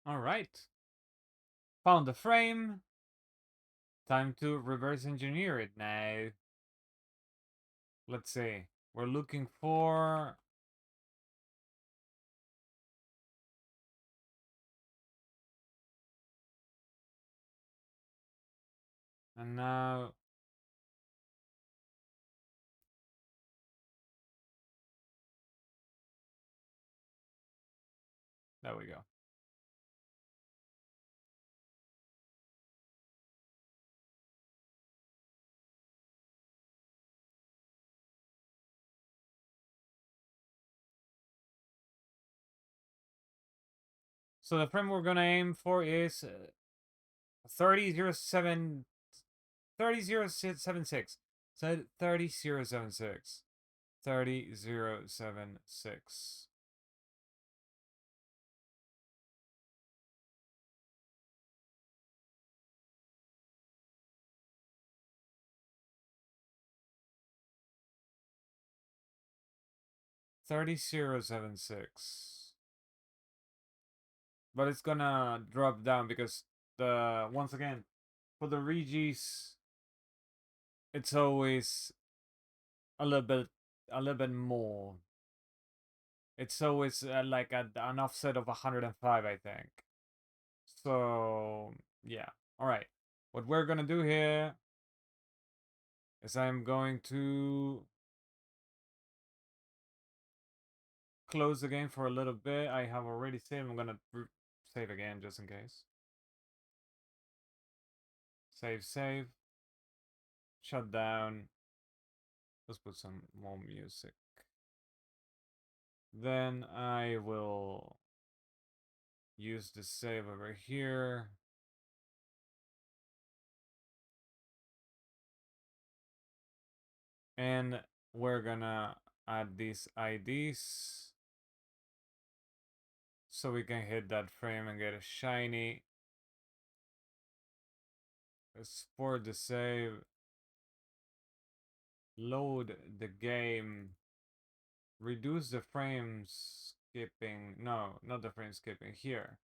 Alright. Found the frame. Time to reverse engineer it now. Let's see. We're looking for... And now... There we go. So the frame we're gonna aim for is 30.07... 30.076. So 30.076. 30.076. But it's gonna drop down because the once again for the Regis it's always a little bit more. It's always like an offset of 105, I think. So yeah, all right. What we're gonna do here is I'm going to close the game for a little bit. I have already saved. I'm gonna save again just in case. Save. Shut down. Let's put some more music. Then I will use the save over here. And we're gonna add these IDs so we can hit that frame and get a shiny. Export the save. Load the game. Reduce the frame skipping. No, not the frame skipping. Here.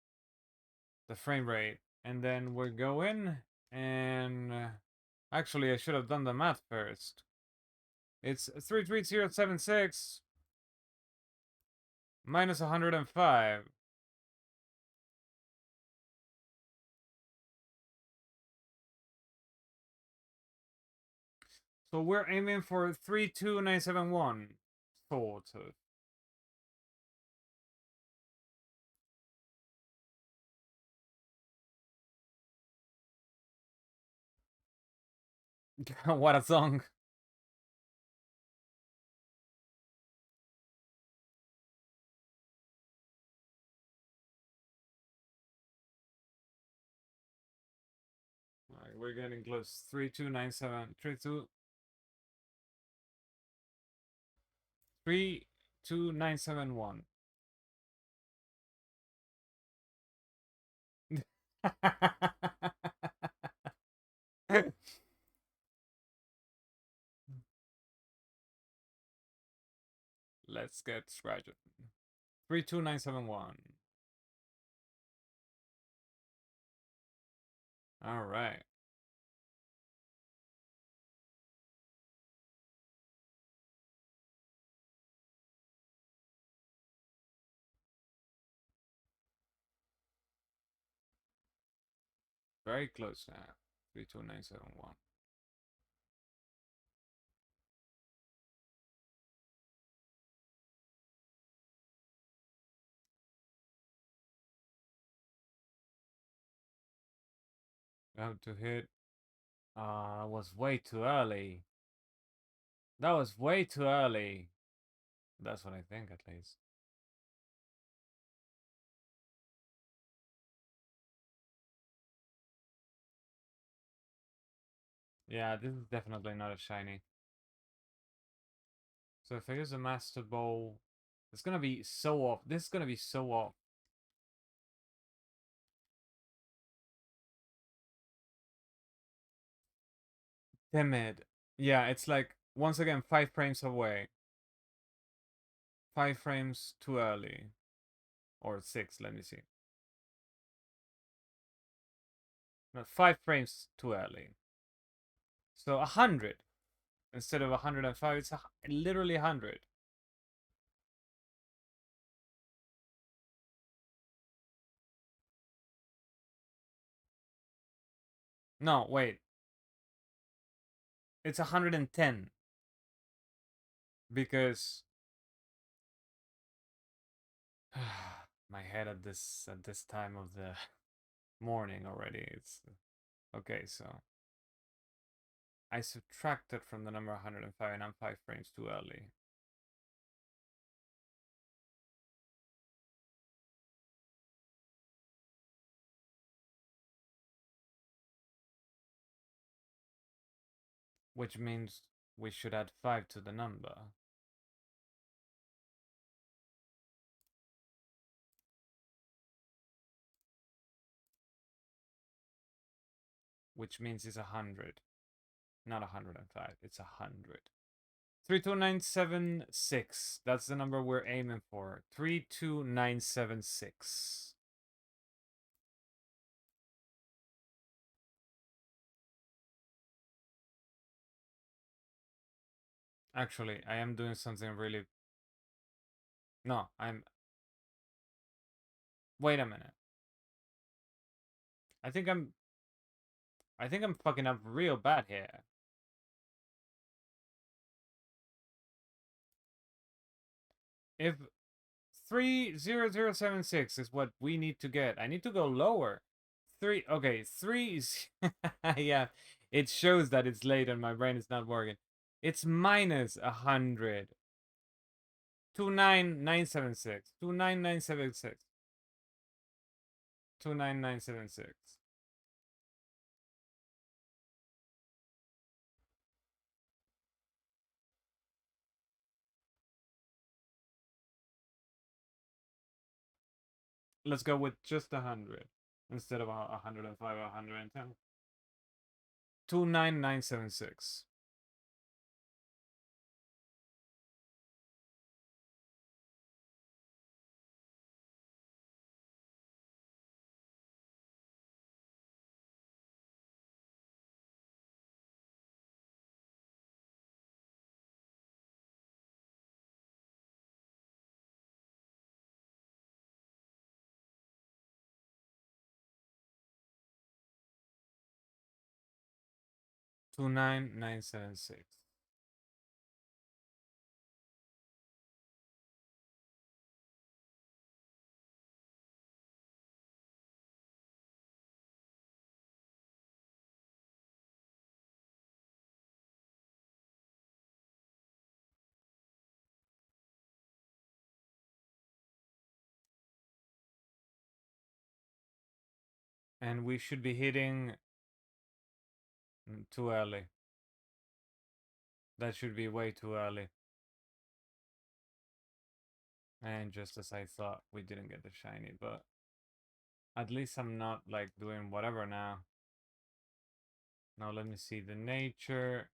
The frame rate. And then we'll go in and... actually, I should have done the math first. It's 33076 minus 105. So we're aiming for 32971, sort of. What a song. Alright, we're getting close. 3297. 32971. Let's get scratching. 32971. All right. Very close now. 32971. Have to hit. Was way too early. That was way too early. That's what I think, at least. Yeah, this is definitely not a shiny. So if I use a Master Ball, it's gonna be so off. This is gonna be so off. Timid. Yeah, it's like, once again, 5 frames away. 5 frames too early. Or 6, let me see. No, 5 frames too early. So 100 instead of 105. It's literally 100. No, wait. It's 110 because my head at this time of the morning already. It's okay. So I subtracted from the number 105, and I'm 5 frames too early. Which means we should add 5 to the number. Which means it's 100. Not 105, it's 100. 32976. That's the number we're aiming for. 32976. Actually, I am doing something really... No, I'm... Wait a minute. I think I'm fucking up real bad here. If 30076 is what we need to get, I need to go lower. Okay, 3 is... Yeah, it shows that it's late and my brain is not working. It's minus 100. 29976. 29976. 29976. Let's go with just 100 instead of 105 or 110. 29976. Two nine nine seven six. And we should be hitting too early. That should be way too early. And just as I thought, we didn't get the shiny, but at least I'm not like doing whatever now. Now let me see the nature.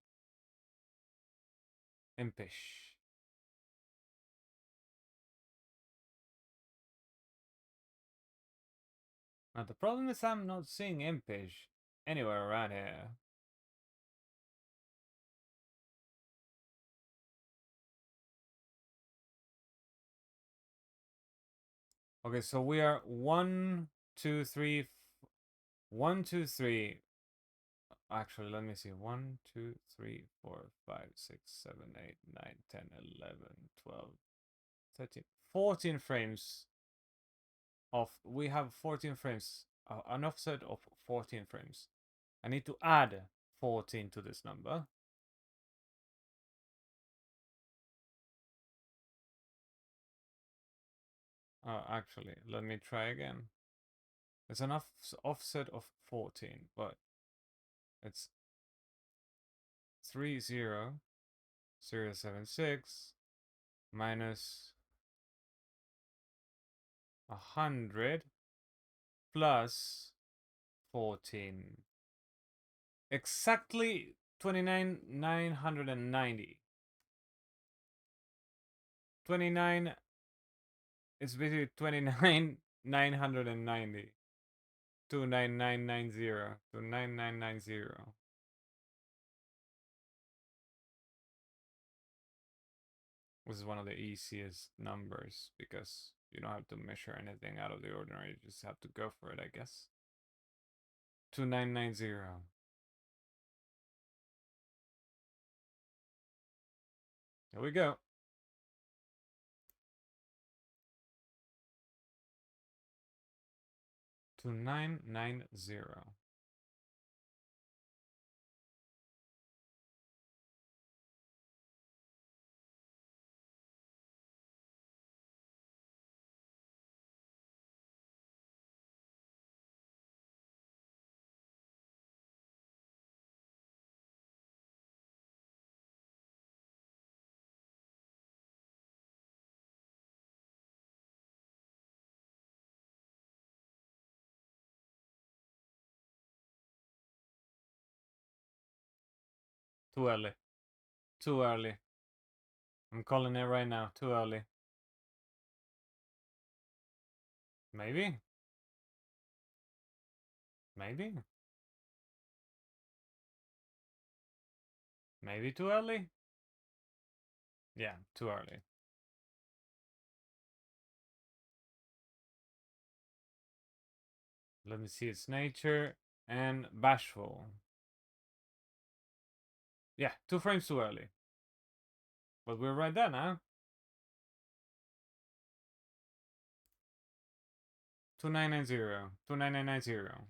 Impish. Now the problem is I'm not seeing Impish anywhere around here. Okay, so we are 1, 2, 3, 1, 2, 3. Actually, let me see. 1, 2, 3, 4, 5, 6, 7, 8, 9, 10, 11, 12, 13, 14 frames of. We have 14 frames. An offset of 14 frames. I need to add 14 to this number. Actually, let me try again. It's an offset of 14, but it's 30076 minus 100 plus 14. Exactly 29,990. 29 is basically 29,990. 29990. 29990. This is one of the easiest numbers because you don't have to measure anything out of the ordinary. You just have to go for it, I guess. 2990. Here we go. 2990. Too early. Too early. I'm calling it right now. Too early. Maybe? Maybe? Maybe too early? Yeah, too early. Let me see its nature. And bashful. Yeah, 2 frames too early. But we're right there now. 2990. 29990.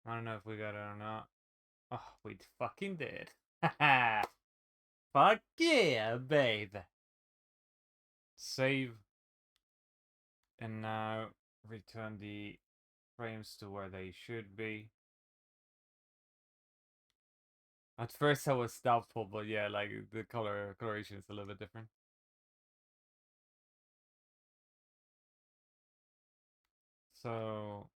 I don't know if we got it or not. Oh, we fucking did. Fuck yeah, babe. Save. And now return the frames to where they should be. At first I was doubtful, but yeah, like the coloration is a little bit different. So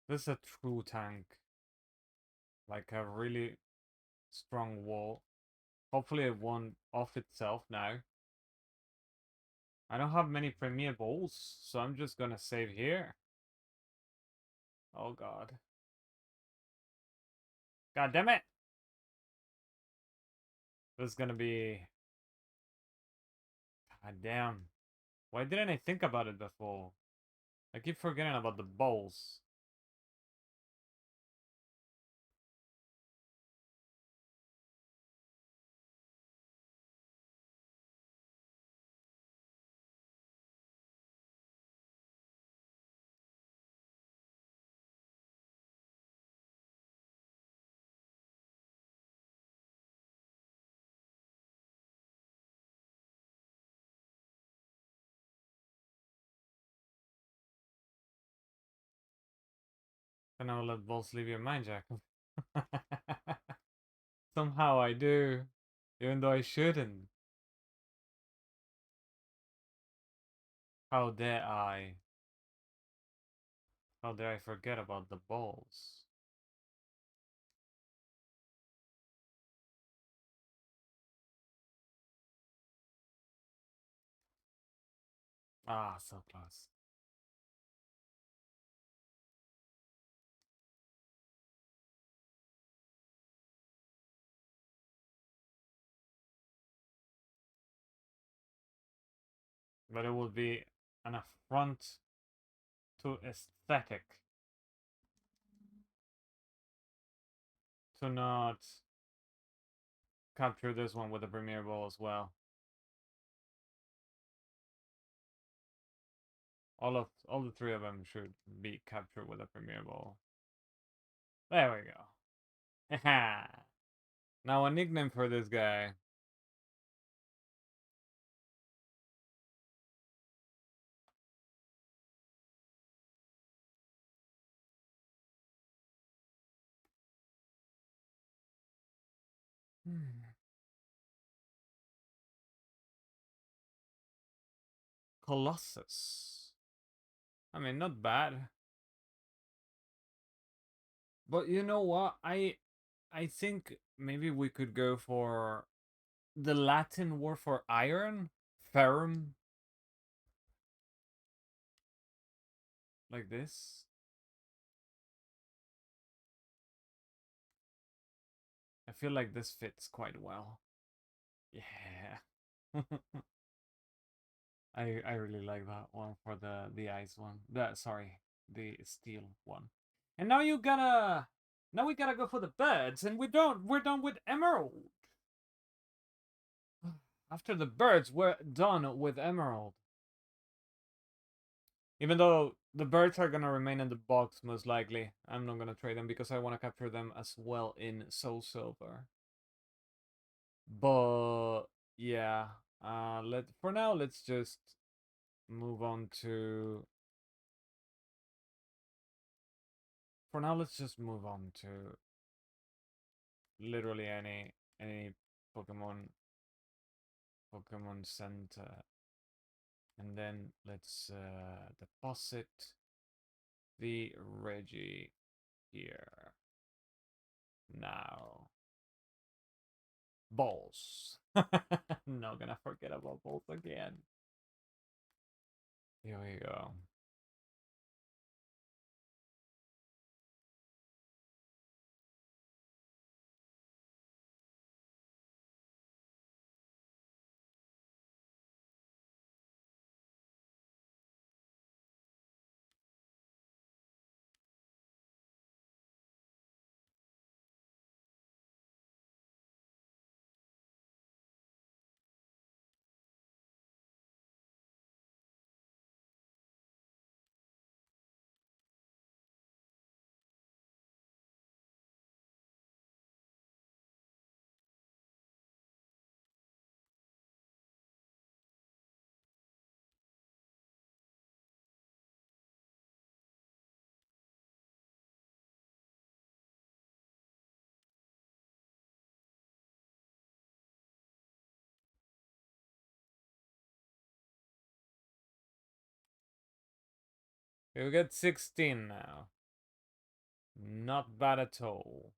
this is a true tank. Like a really strong wall. Hopefully it won't off itself now. I don't have many premier balls, so I'm just gonna save here. Oh god. God damn it! This is gonna be... God damn. Why didn't I think about it before? I keep forgetting about the balls. I never let balls leave your mind, Jack. Somehow I do. Even though I shouldn't. How dare I? How dare I forget about the balls? Ah, so close. But it would be an affront to aesthetic to not capture this one with the Premier Ball as well. All the three of them should be captured with a Premier Ball. There we go. Now a nickname for this guy. Colossus. I mean, not bad. But you know what? I think maybe we could go for the Latin word for iron, ferrum, like this. I feel like this fits quite well. Yeah. I really like that one for the ice one. The steel one. And now we gotta go for the birds, and we're done with Emerald. After the birds, we're done with Emerald. Even though the birds are gonna remain in the box most likely. I'm not gonna trade them because I wanna capture them as well in Soul Silver. But yeah. For now let's just move on to literally any Pokemon Center. And then let's deposit the Reggie here. Now. Balls. Not gonna forget about balls again. Here we go. We get 16 now. Not bad at all.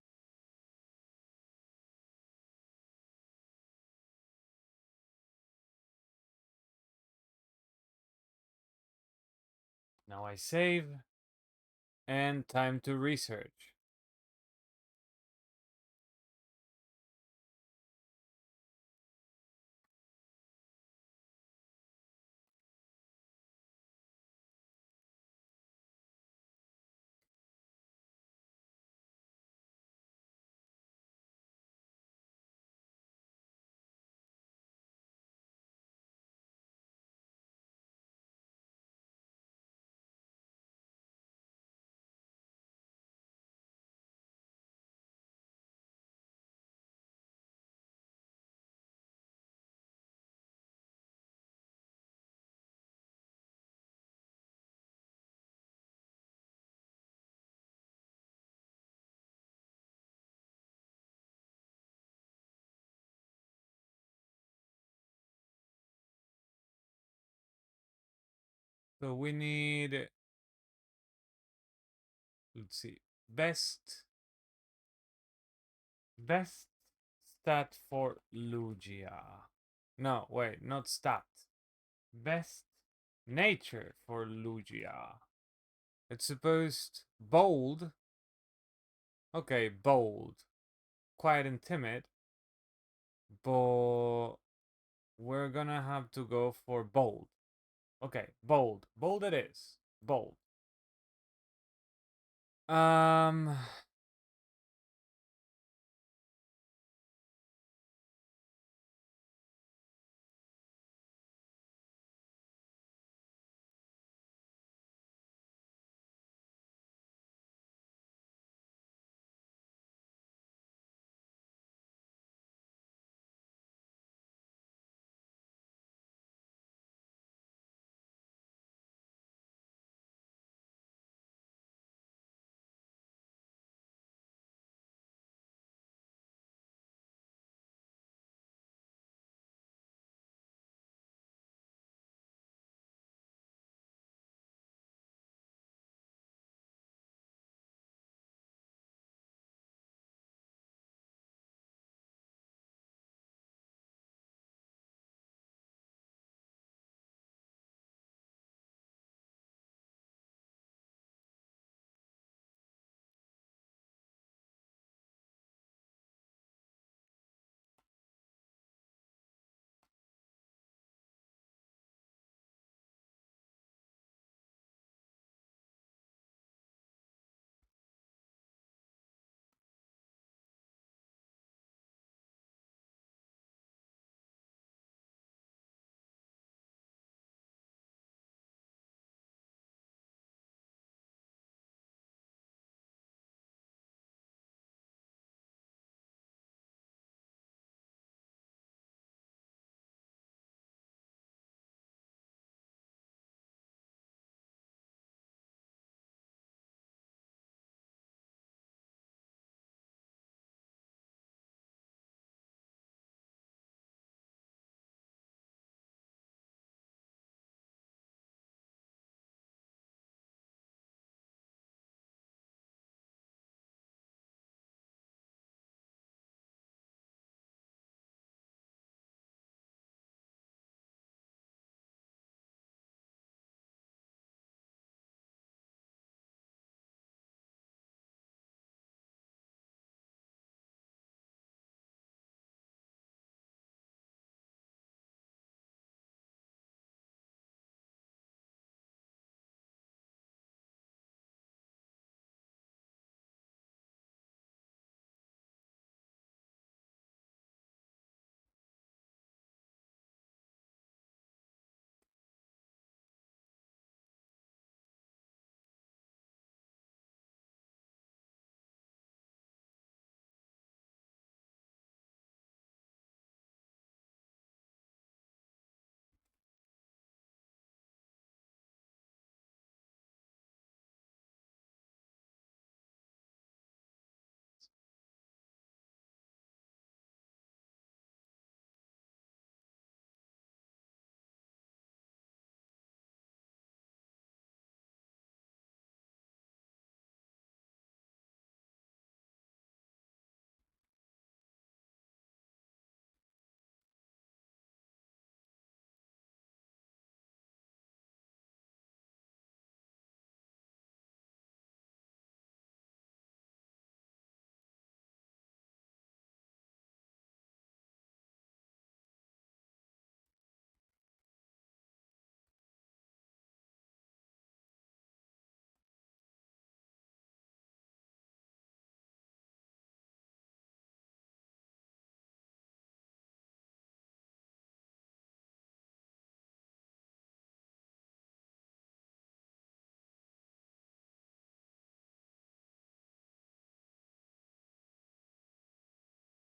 Now I save. And time to research. So we need, let's see, best stat for Lugia. No, wait, not stat. Best nature for Lugia. It's supposed bold. Okay, bold. Quiet and timid. But we're gonna have to go for bold. Okay, bold. Bold it is. Bold. Um.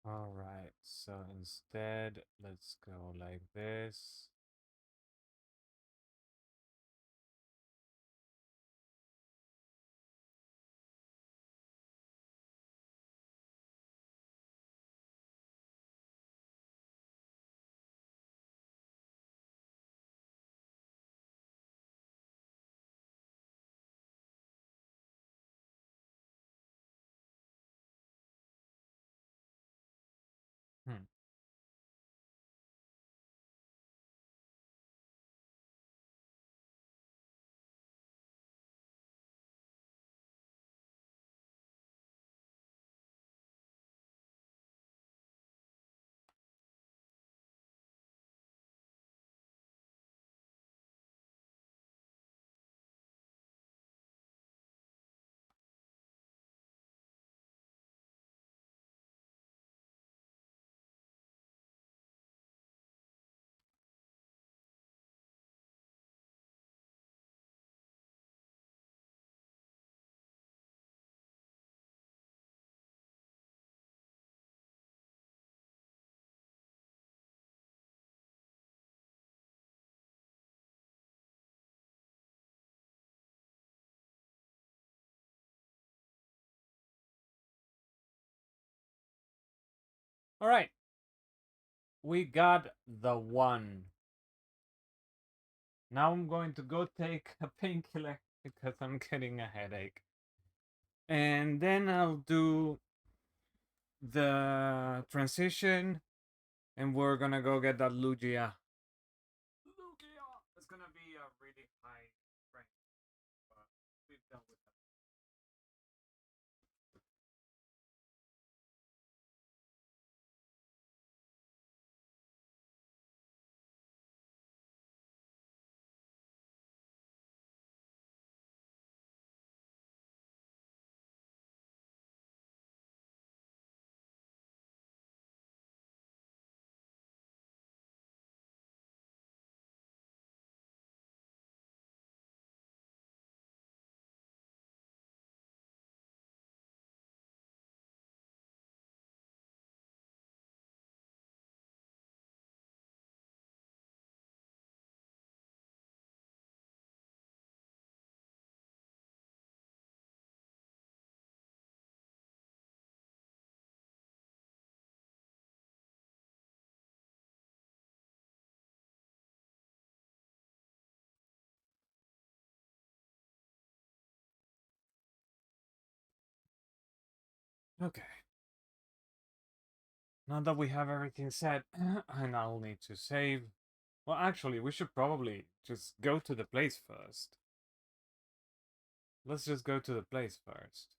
All right. So instead, let's go like this. Hmm. All right. We got the one. Now I'm going to go take a painkiller because I'm getting a headache. And then I'll do the transition and we're gonna go get that Lugia. Lugia! It's gonna be a really high rank, but we've dealt with that. Okay. Now that we have everything set, and I'll need to save. Well, actually, we should probably just go to the place first. Let's just go to the place first.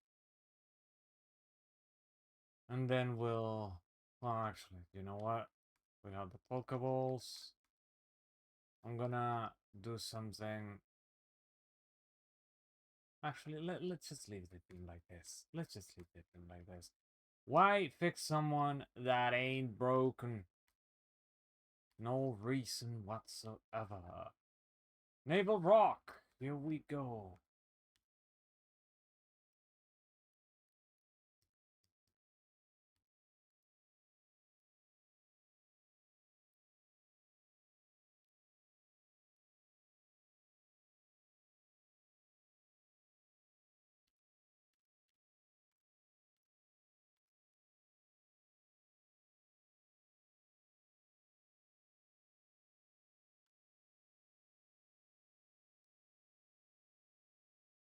And then we'll... Well, actually, you know what? We have the Pokeballs. I'm gonna do something... Actually, let's just leave the thing like this. Let's just leave the thing like this. Why fix someone that ain't broken? No reason whatsoever. Naval Rock! Here we go.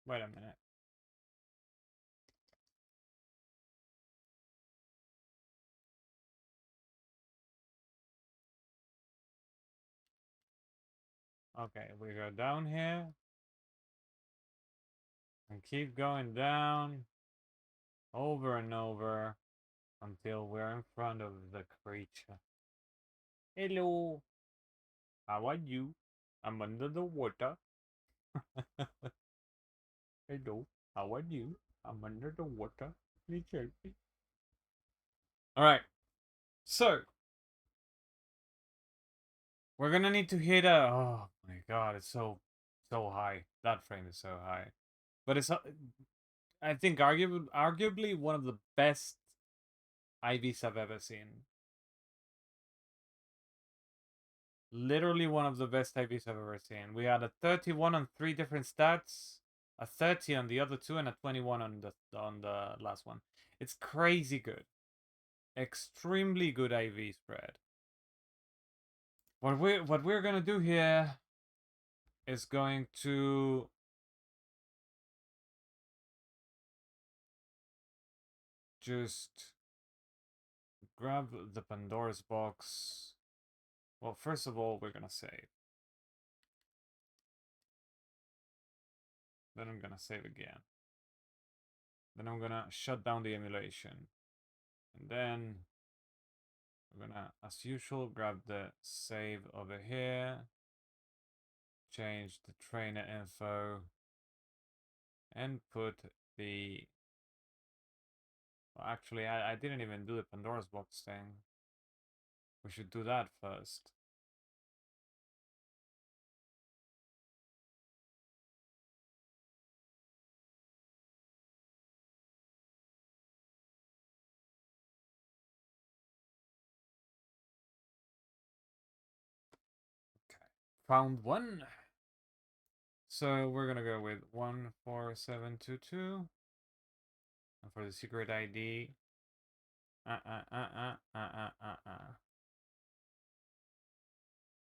Wait a minute. Okay, we go down here. And keep going down. Over and over. Until we're in front of the creature. Hello. How are you? I'm under the water. Hello. How are you? I'm under the water. Please help me. Alright. So. We're gonna need to hit a... Oh my god, it's so high. That frame is so high. But it's... I think arguably one of the best IVs I've ever seen. Literally one of the best IVs I've ever seen. We had a 31 on 3 different stats, a 30 on the other 2, and a 21 on the last one. It's crazy good. Extremely good IV spread. What we're gonna do here is going to just grab the Pandora's box. Well, first of all, we're gonna save. Then I'm gonna save again. Then I'm gonna shut down the emulation. And then we're gonna, as usual, grab the save over here. Change the trainer info. And put the... Well, actually, I didn't even do the Pandora's box thing. We should do that first. Okay. Found one. So we're gonna go with 14722. And for the secret ID,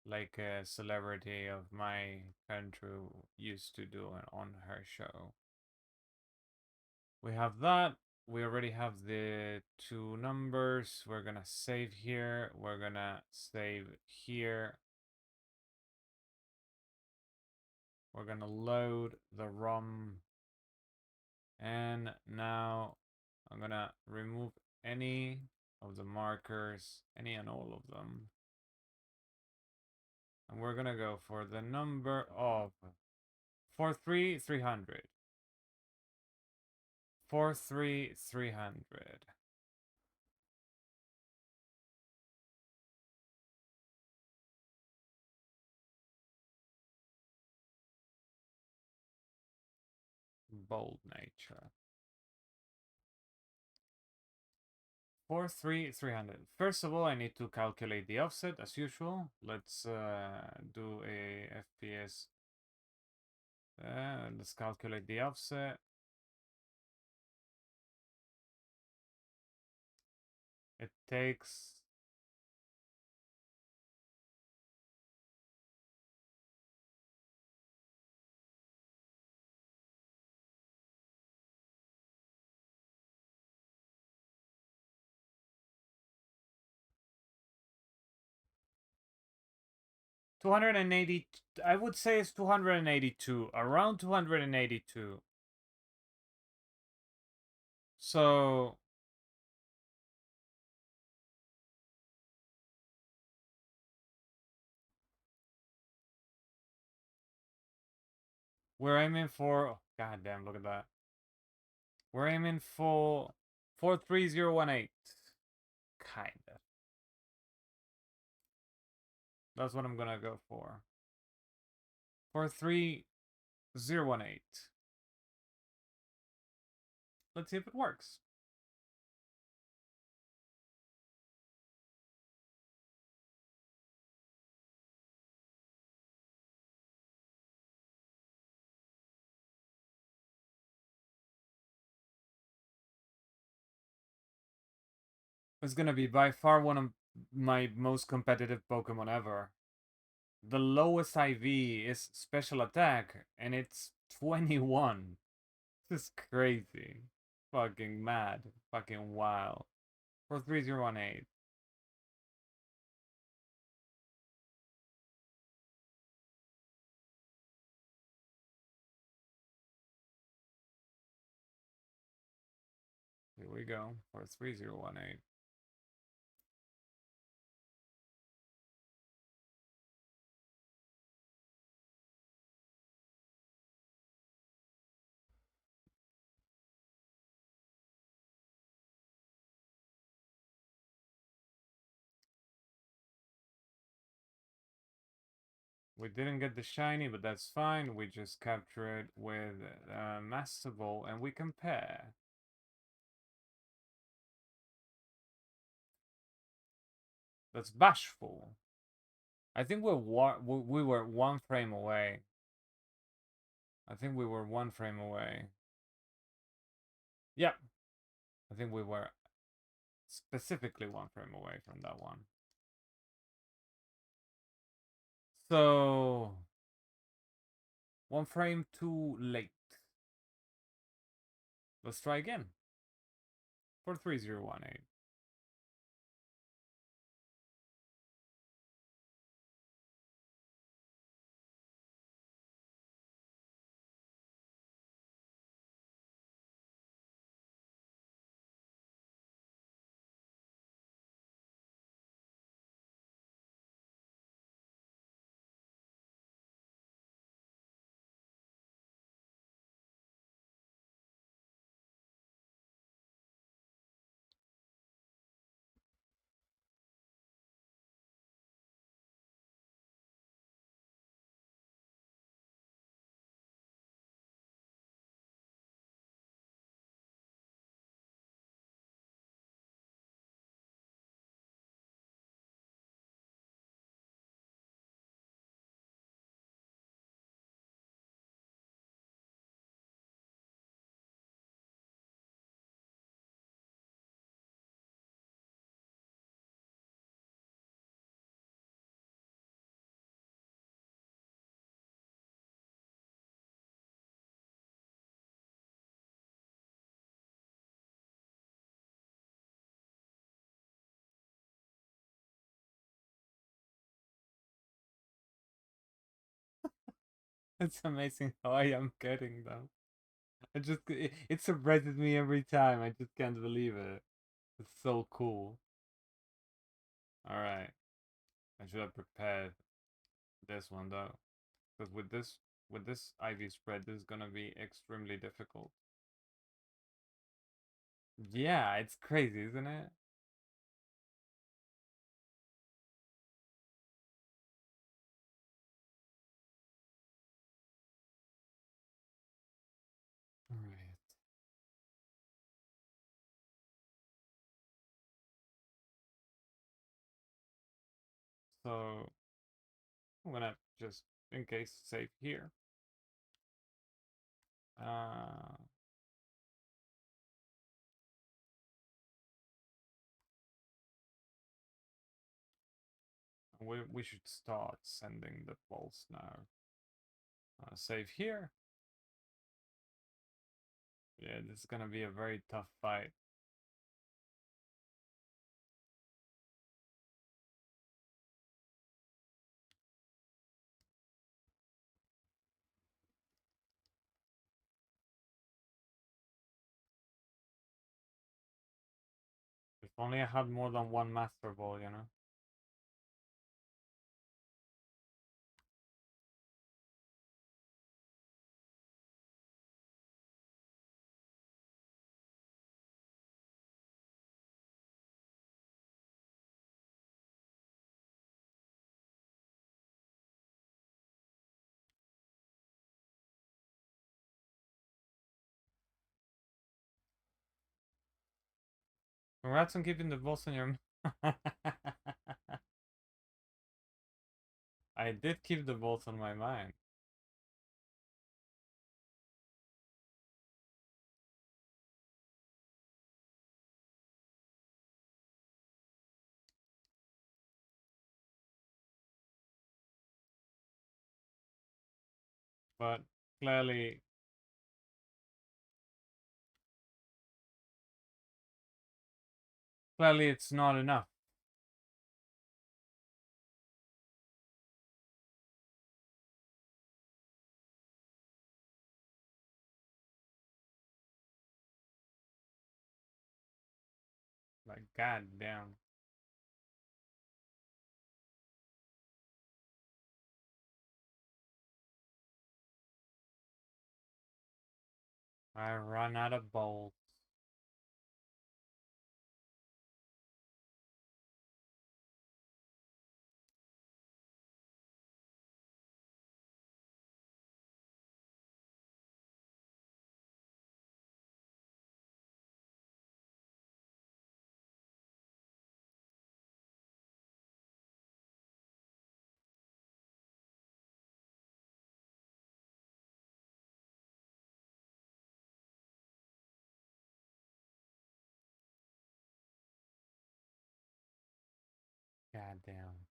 Like a celebrity of my country used to do it on her show. We have that. We already have the two numbers. We're gonna save here. We're gonna save here. We're gonna load the ROM. And now I'm gonna remove any of the markers, any and all of them. And we're gonna go for the number of 43300. 43300. Bold nature. 43300. First of all, I need to calculate the offset as usual. Let's do a FPS. Let's calculate the offset. It takes 280. I would say it's 282, around 282. So we're aiming for, oh, god damn, look at that. We're aiming for 43018. Kinda. That's what I'm gonna go for. 43018. Let's see if it works. It's gonna be by far one of my most competitive Pokemon ever. The lowest IV is special attack, and it's 21. This is crazy. Fucking mad. Fucking wild. 43018. Here we go. 43018. We didn't get the shiny, but that's fine. We just capture it with Master Ball and we compare. That's bashful. I think we were one frame away. I think we were one frame away. Yep. I think we were specifically one frame away from that one. So, one frame too late. Let's try again. 43018. It's amazing how I am getting them. It surprises me every time. I just can't believe it. It's so cool. All right, I should have prepared this one though, because with this ivy spread, this is gonna be extremely difficult. Yeah, it's crazy, isn't it? All right. So I'm gonna just, in case, save here. Uh, we should start sending the pulse now. Save here. Yeah, this is gonna be a very tough fight. If only I had more than one Master Ball, you know? Congrats on keeping the balls on your... I did keep the balls on my mind. But clearly... Clearly it's not enough. Like, goddamn. I run out of balls. Goddamn.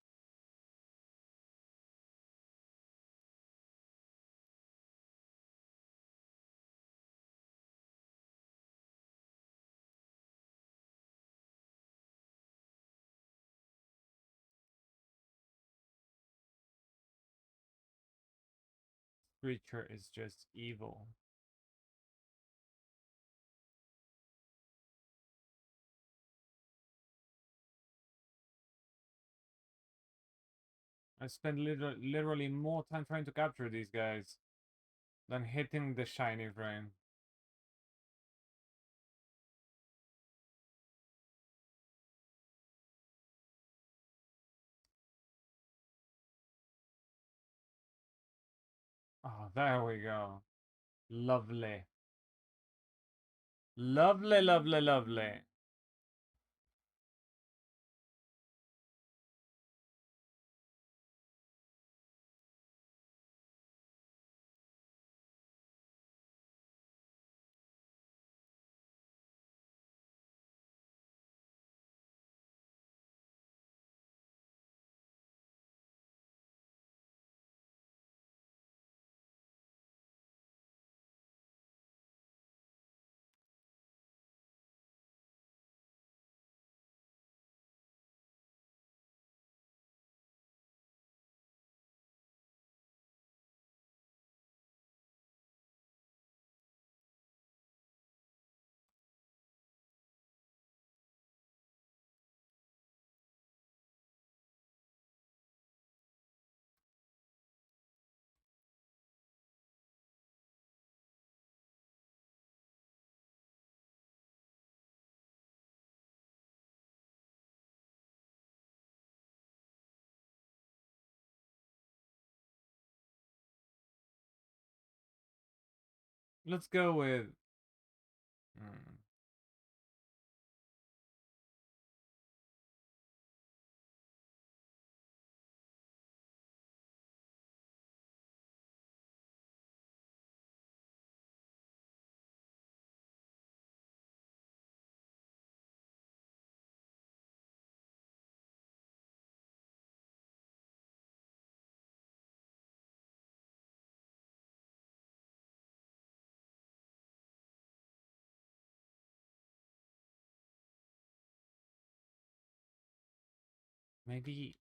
Creature is just evil. I spend literally more time trying to capture these guys than hitting the shiny frame. Oh, there we go. Lovely. Lovely, lovely, lovely. let's go with. Hmm, maybe.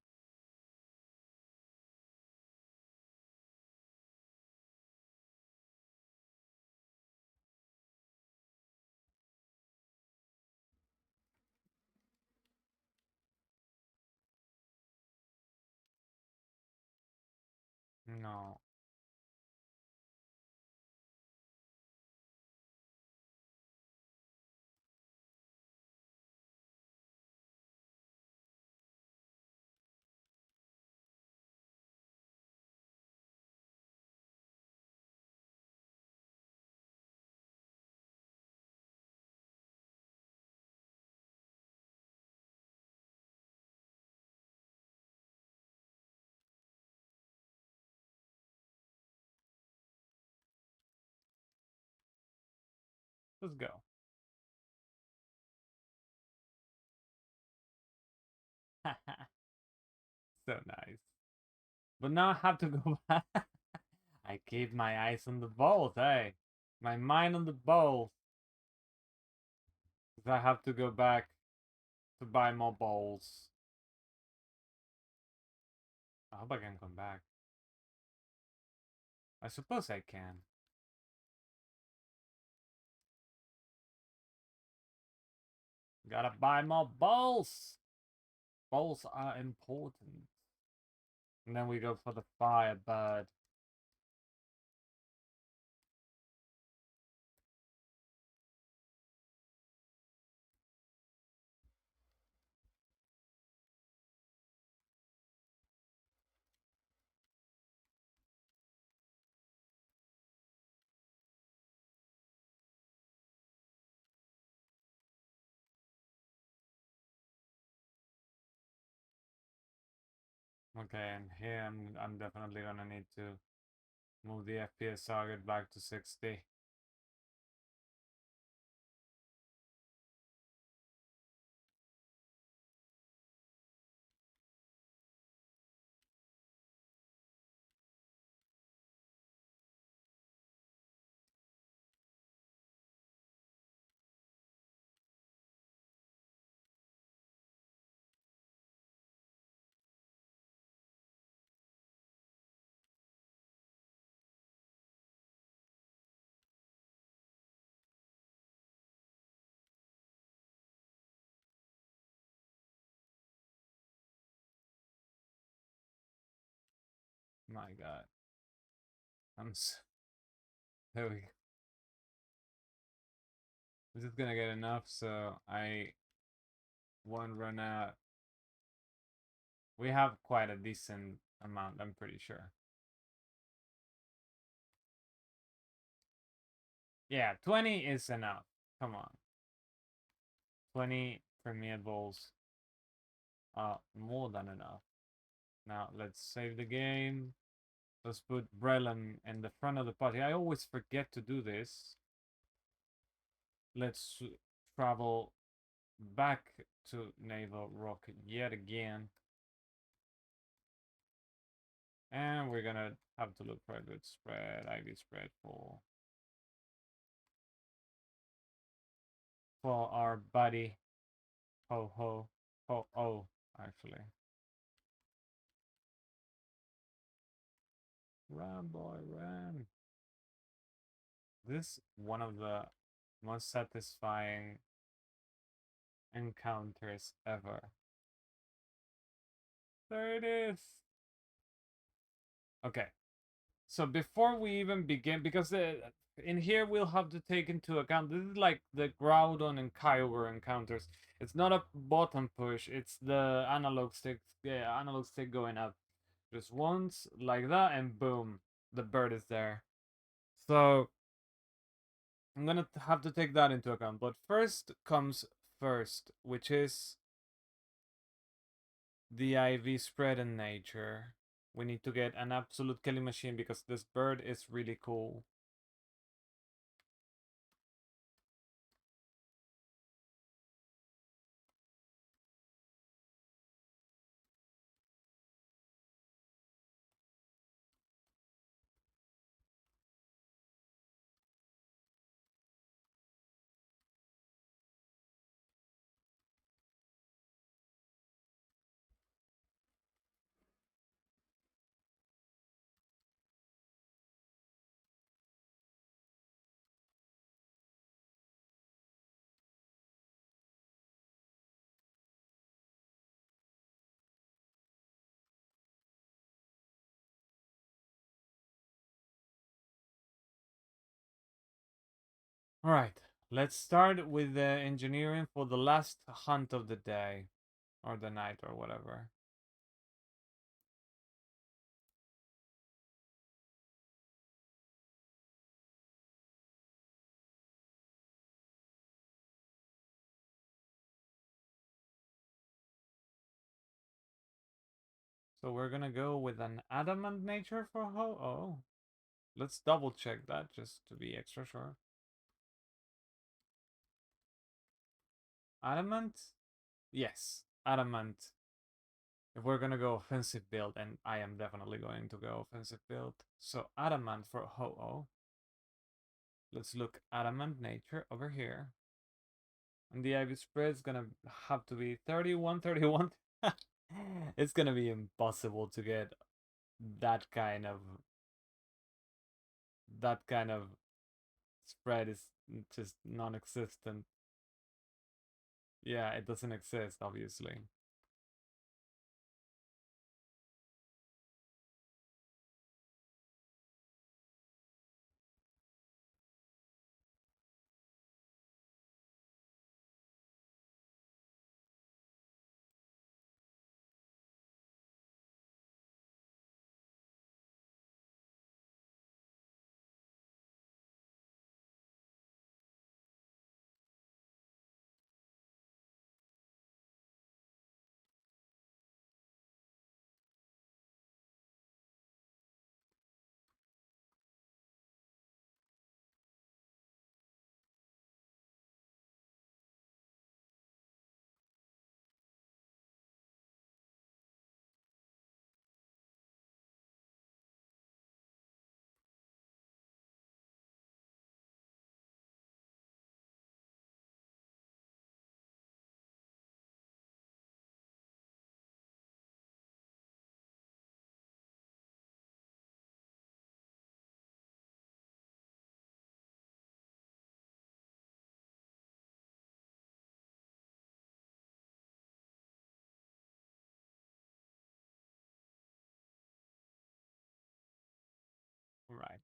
No. Let's go. So nice. But now I have to go back. I keep my eyes on the balls, hey. My mind on the balls. 'Cause I have to go back to buy more balls. I hope I can come back. I suppose I can. Gotta buy more balls. Balls are important. And then we go for the firebird. Okay, and here I'm definitely gonna need to move the FPS target back to 60. My god. There we go. I'm just gonna get enough so I won't run out. We have quite a decent amount, I'm pretty sure. Yeah, 20 is enough. Come on. 20 premier balls are more than enough. Now let's save the game. Let's put Brelan in the front of the party. I always forget to do this. Let's travel back to Naval Rocket yet again. And we're gonna have to look for a good spread, ID spread for our buddy Ho Ho Ho Oh actually. Run boy run. This one of the most satisfying encounters ever. There it is. Okay. So before we even begin, because in here we'll have to take into account, this is like the Groudon and Kyogre encounters. It's not a button push, it's the analog stick going up. Just once, like that, and boom, the bird is there. So I'm gonna have to take that into account. But first comes first, which is the IV spread in nature. We need to get an absolute killing machine because this bird is really cool. Alright, let's start with the engineering for the last hunt of the day. Or the night or whatever. So we're gonna go with an adamant nature for Ho-Oh. Let's double check that just to be extra sure. Adamant? Yes, adamant. If we're gonna go offensive build, and I am definitely going to go offensive build. So adamant for Ho-Oh. Let's look adamant nature over here. And the IV spread is gonna have to be 31, 31. It's gonna be impossible to get that kind of spread is just non-existent. Yeah, it doesn't exist, obviously. Right.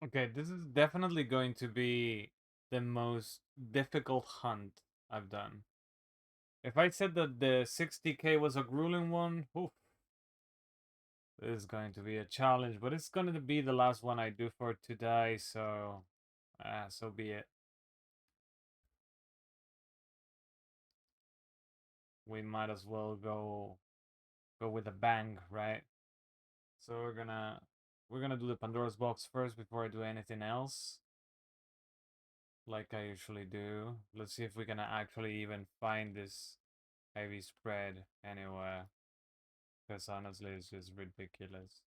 Okay, this is definitely going to be the most difficult hunt I've done. If I said that the 60k was a grueling one, oof, this is going to be a challenge, but it's going to be the last one I do for today, so so be it. We might as well go with a bang, right? So we're gonna do the Pandora's box first before I do anything else, like I usually do. Let's see if we can actually even find this heavy spread anywhere, because honestly, it's just ridiculous.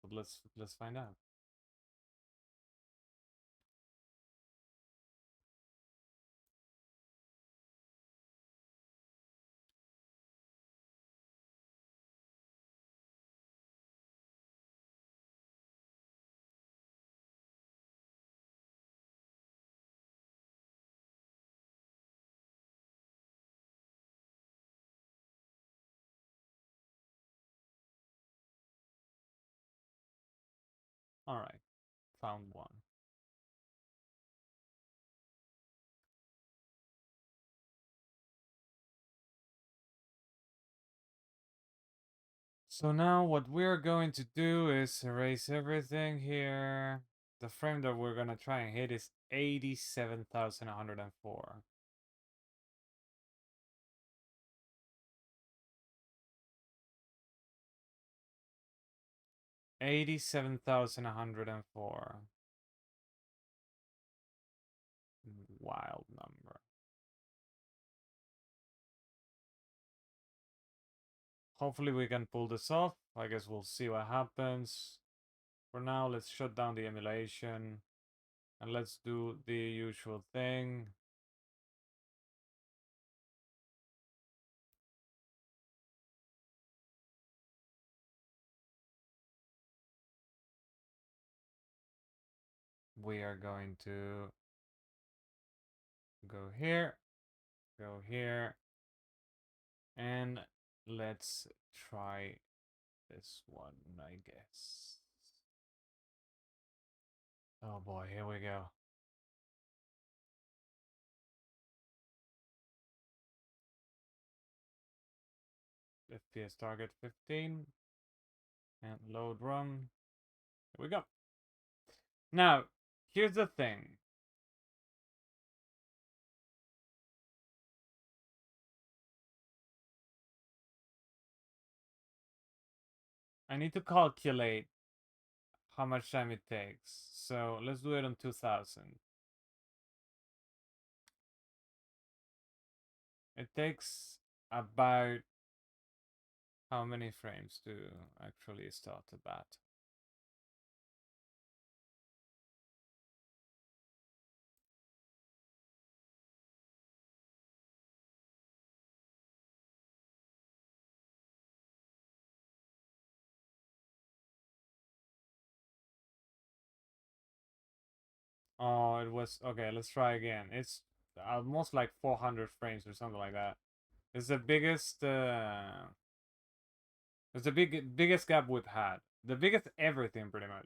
But let's find out. All right, found one. So now what we're going to do is erase everything here. The frame that we're gonna try and hit is 87,104. 87,104. Wild number. Hopefully we can pull this off. I guess we'll see what happens. For now, let's shut down the emulation. And let's do the usual thing. We are going to go here, and let's try this one, I guess. Oh boy, here we go. FPS target 15 and load run. Here we go. Now, here's the thing. I need to calculate how much time it takes. So let's do it on 2000. It takes about how many frames to actually start a bat? Oh, it was okay. Let's try again. It's almost like 400 frames or something like that. It's the biggest. It's the biggest gap we've had. The biggest everything, pretty much.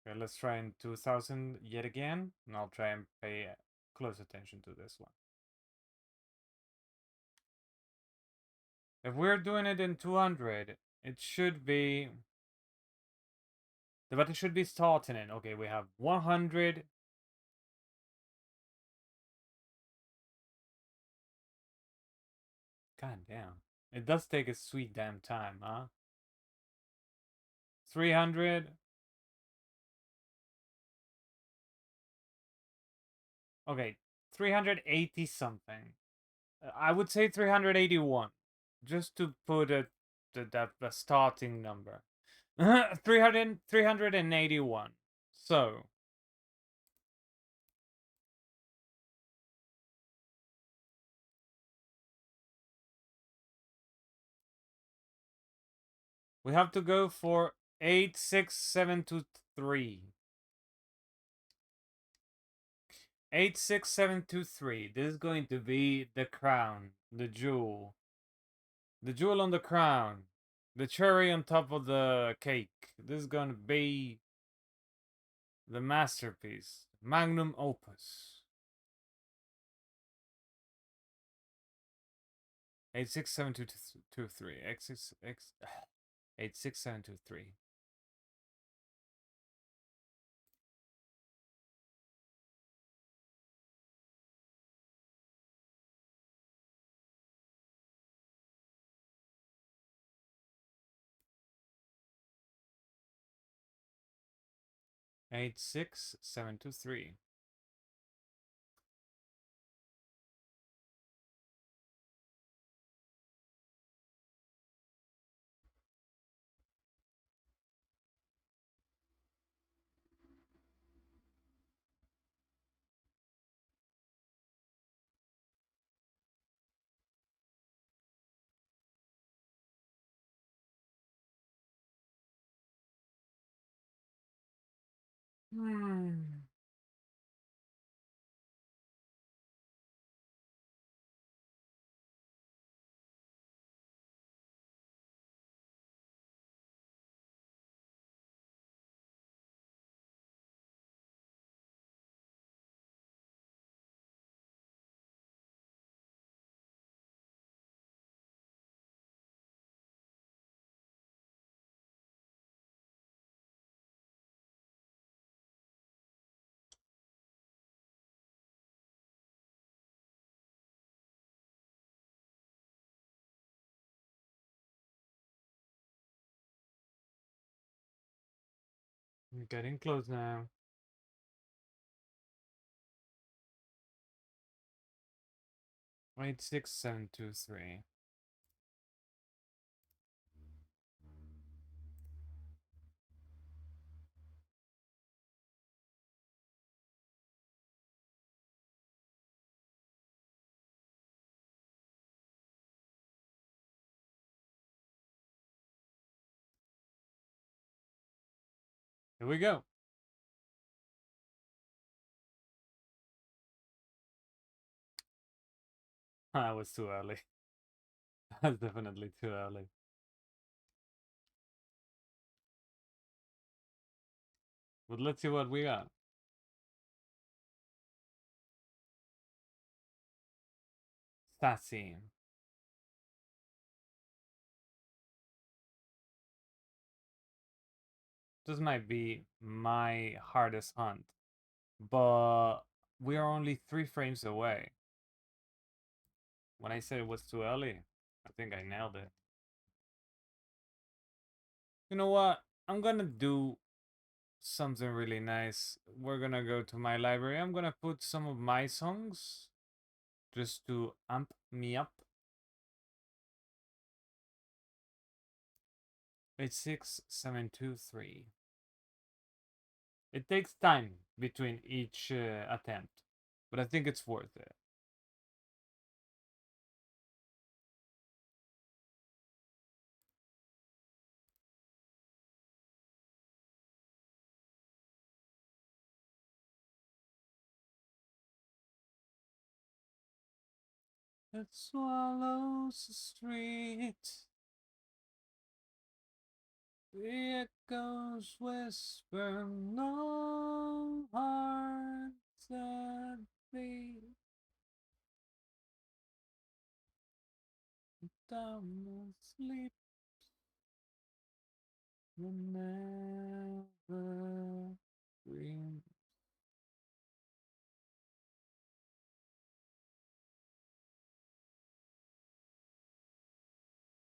Okay, let's try in 2000 yet again, and I'll try and pay close attention to this one. If we're doing it in 200, it should be. But it should be starting it. Okay, we have 100. God damn. It does take a sweet damn time, huh? 300. Okay, 380 something. I would say 381. Just to put the starting number. 381. So, we have to go for 86723. 86723. This is going to be the crown, the jewel. The jewel on the crown. The cherry on top of the cake. This is gonna be the masterpiece. Magnum opus. 867223. X 86723. Eight six seven two three. Hmm. We're getting close now. 86723. Here we go. That was too early. That's definitely too early. But let's see what we got. Sassy. This might be my hardest hunt. But we are only 3 frames away. When I said it was too early, I think I nailed it. You know what? I'm gonna do something really nice. We're gonna go to my library. I'm gonna put some of my songs just to amp me up. 86723. It takes time between each attempt, but I think it's worth it. It swallows the street. The echoes whisper no hearts that beat. Down sleep never dream.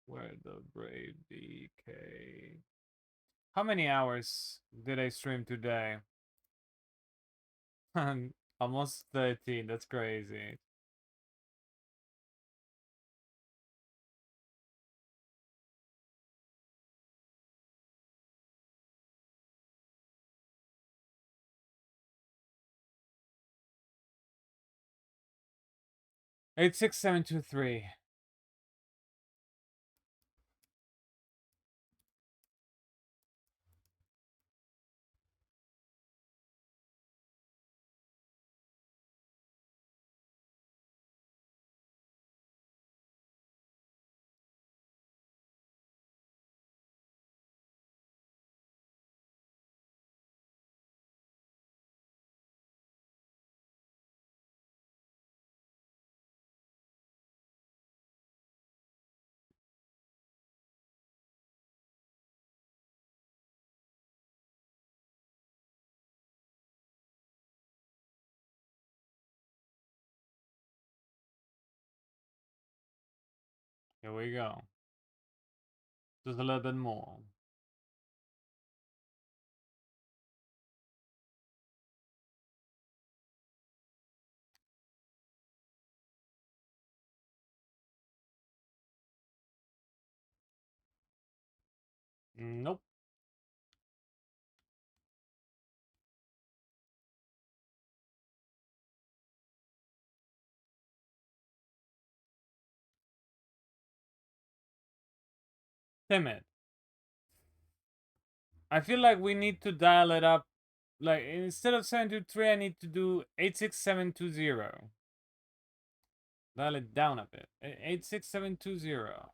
Where the brave decay. How many hours did I stream today? Almost 13. That's crazy. Eight six seven two three. Here we go. Just a little bit more. Nope. Timid. I feel like we need to dial it up. Like, instead of 723, I need to do 86720. Dial it down a bit. 86720.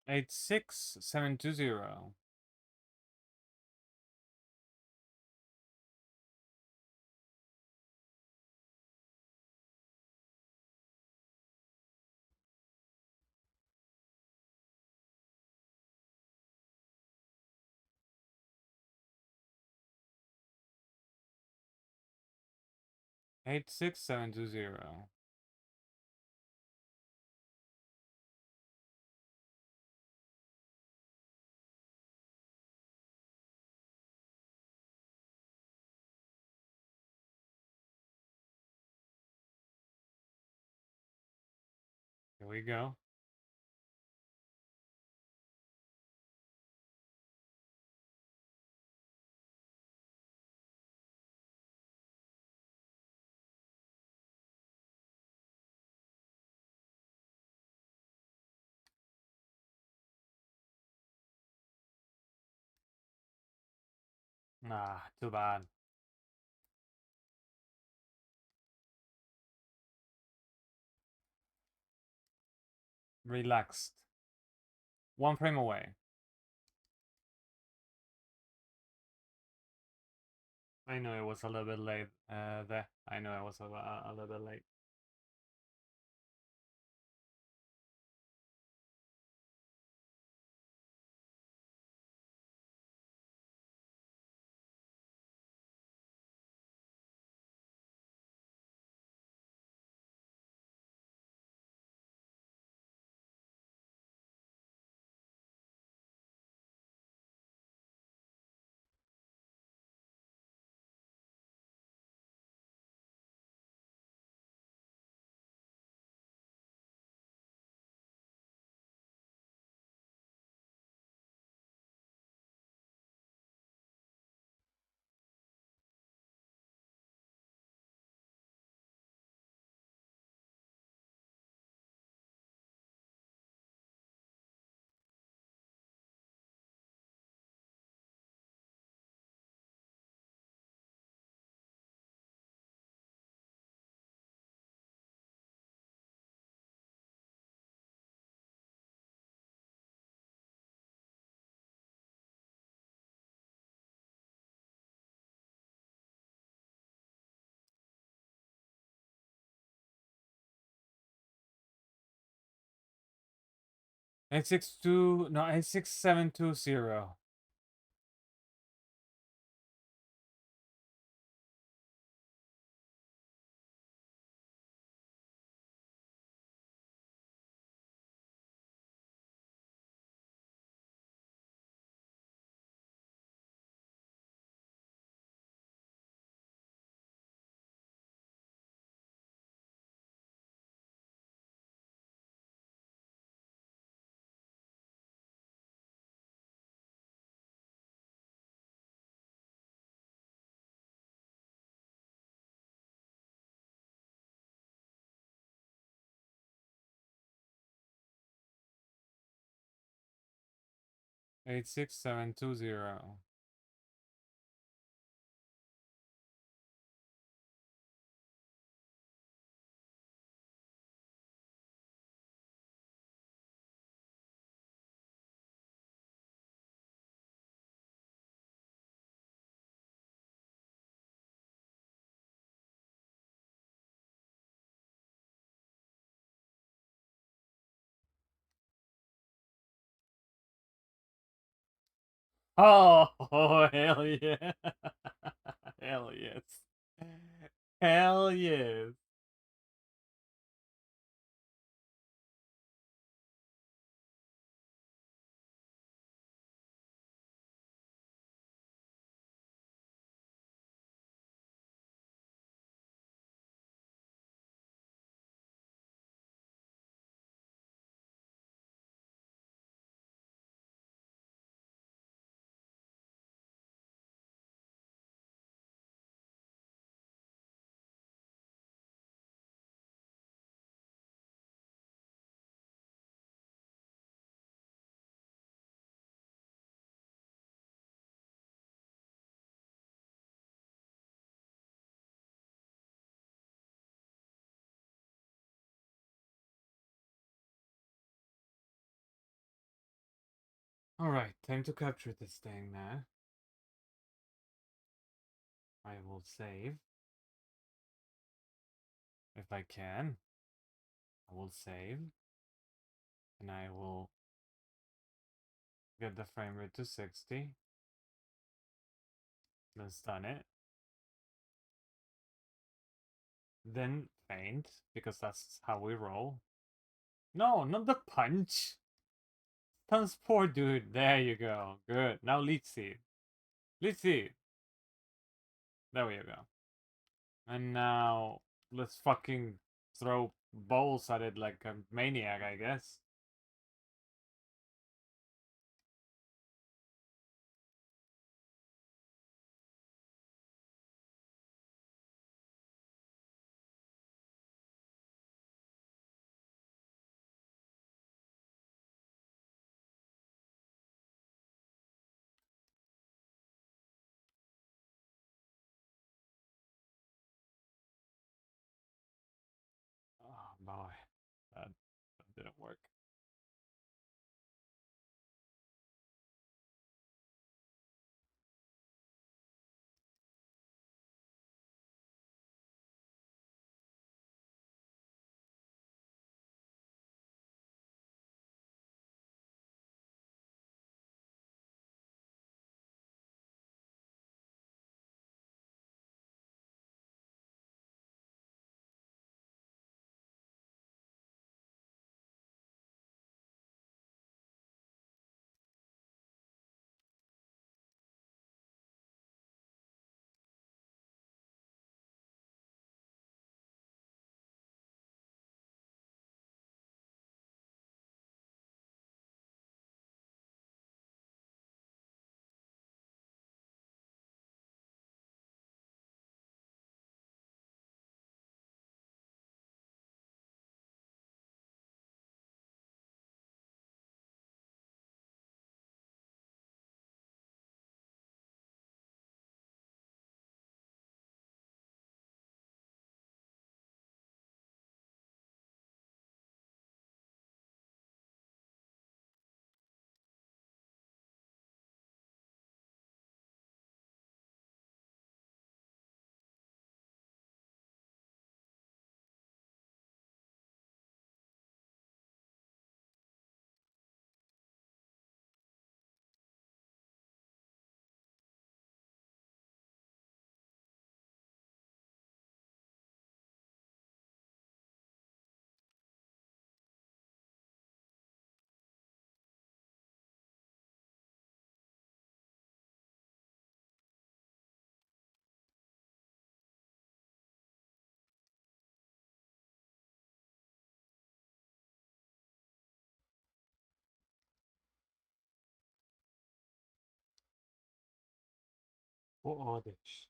Eight six seven two zero. Eight six seven two zero. Here we go. Ah, too bad. Relaxed. One frame away. I know it was a little bit late there. I know I was a little bit late. 862, no, 86720. Eight six seven two zero. Oh, oh, hell yeah. Hell yes. Hell yes. Alright, time to capture this thing now. I will save. If I can. I will save. And I will get the frame rate to 60. Then stun it. Then faint, because that's how we roll. No, not the punch. Stuns poor dude. There you go. Good. Now leech seed. Leech seed. There we go. And now let's fucking throw balls at it like a maniac, I guess. Oh boy. That didn't work. What are these?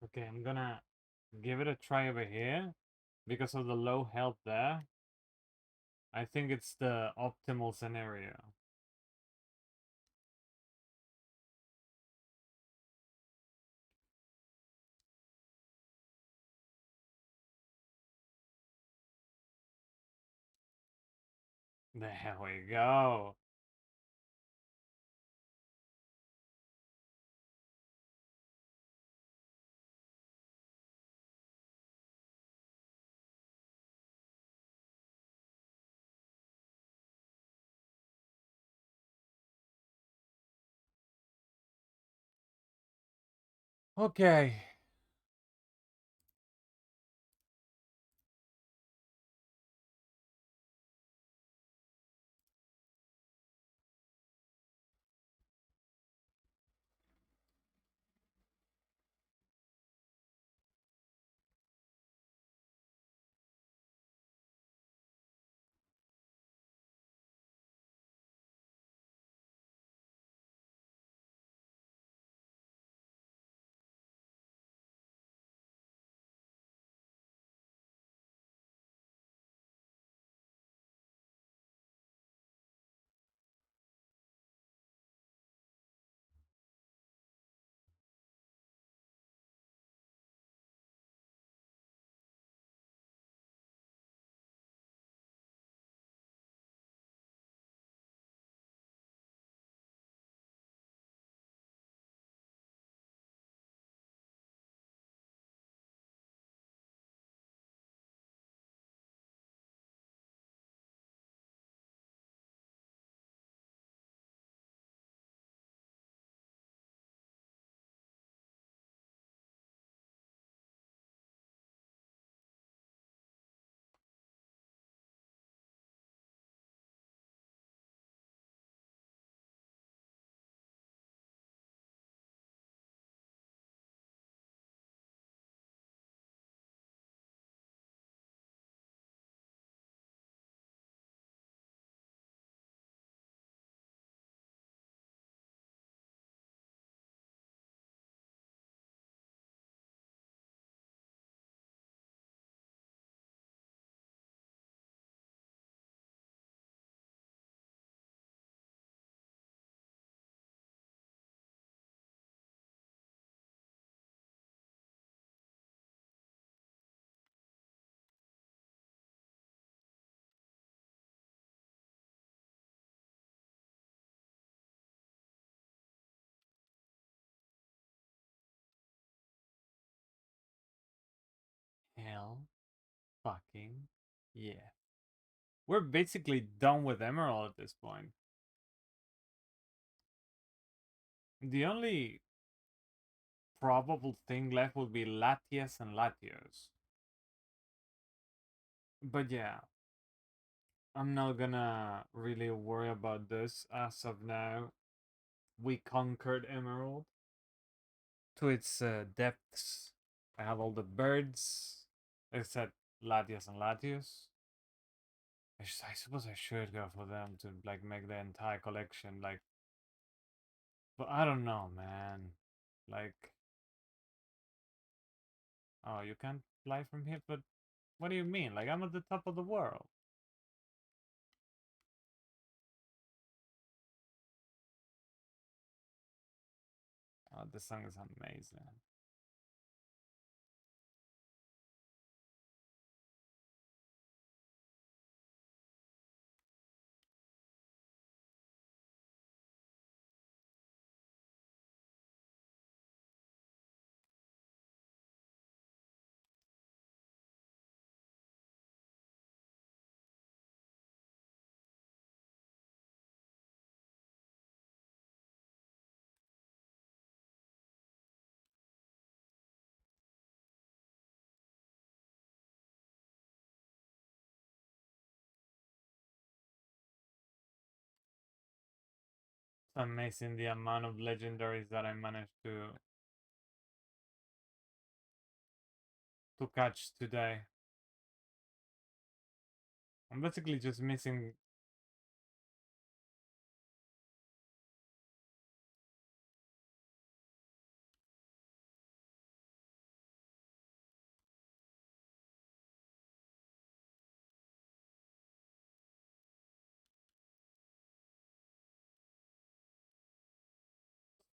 Okay, I'm gonna give it a try over here because of the low health there. I think it's the optimal scenario. There we go. Okay. hell fucking yeah. We're basically done with Emerald at this point. The only probable thing left would be Latias and Latios. But yeah, I'm not gonna really worry about this as of now. We conquered Emerald to its depths. I have all the birds, except Latias and Latios. I suppose I should go for them to like make the entire collection like, but I don't know, man. Like, oh, you can't fly from here, but what do you mean? Like, I'm at the top of the world. Oh, this song is amazing. It's amazing the amount of legendaries that I managed to catch today. I'm basically just missing.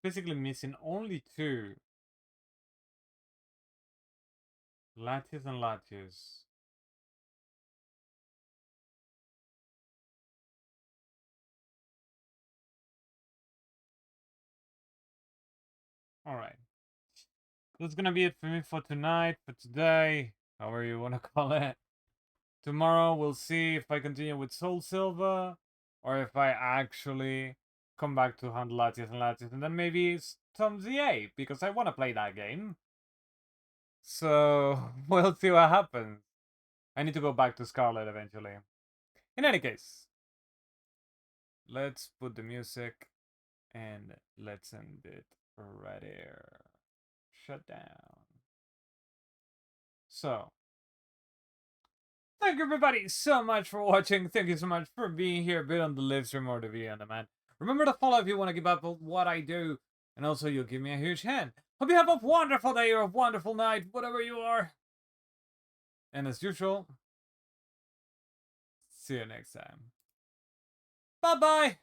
Basically missing only two. Latias and Latios. Alright. That's gonna be it for me for tonight, for today, however you wanna call it. Tomorrow we'll see if I continue with Soul Silver or if I actually come back to hunt Latias and Latias and then maybe Tom ZA because I wanna play that game. So we'll see what happens. I need to go back to Scarlet eventually. In any case, let's put the music and let's end it right here. Shut down. So, thank you everybody so much for watching. Thank you so much for being here, be it on the live stream or the video on demand. Remember to follow if you want to keep up with what I do. And also, you'll give me a huge hand. Hope you have a wonderful day or a wonderful night, whatever you are. And as usual, see you next time. Bye-bye!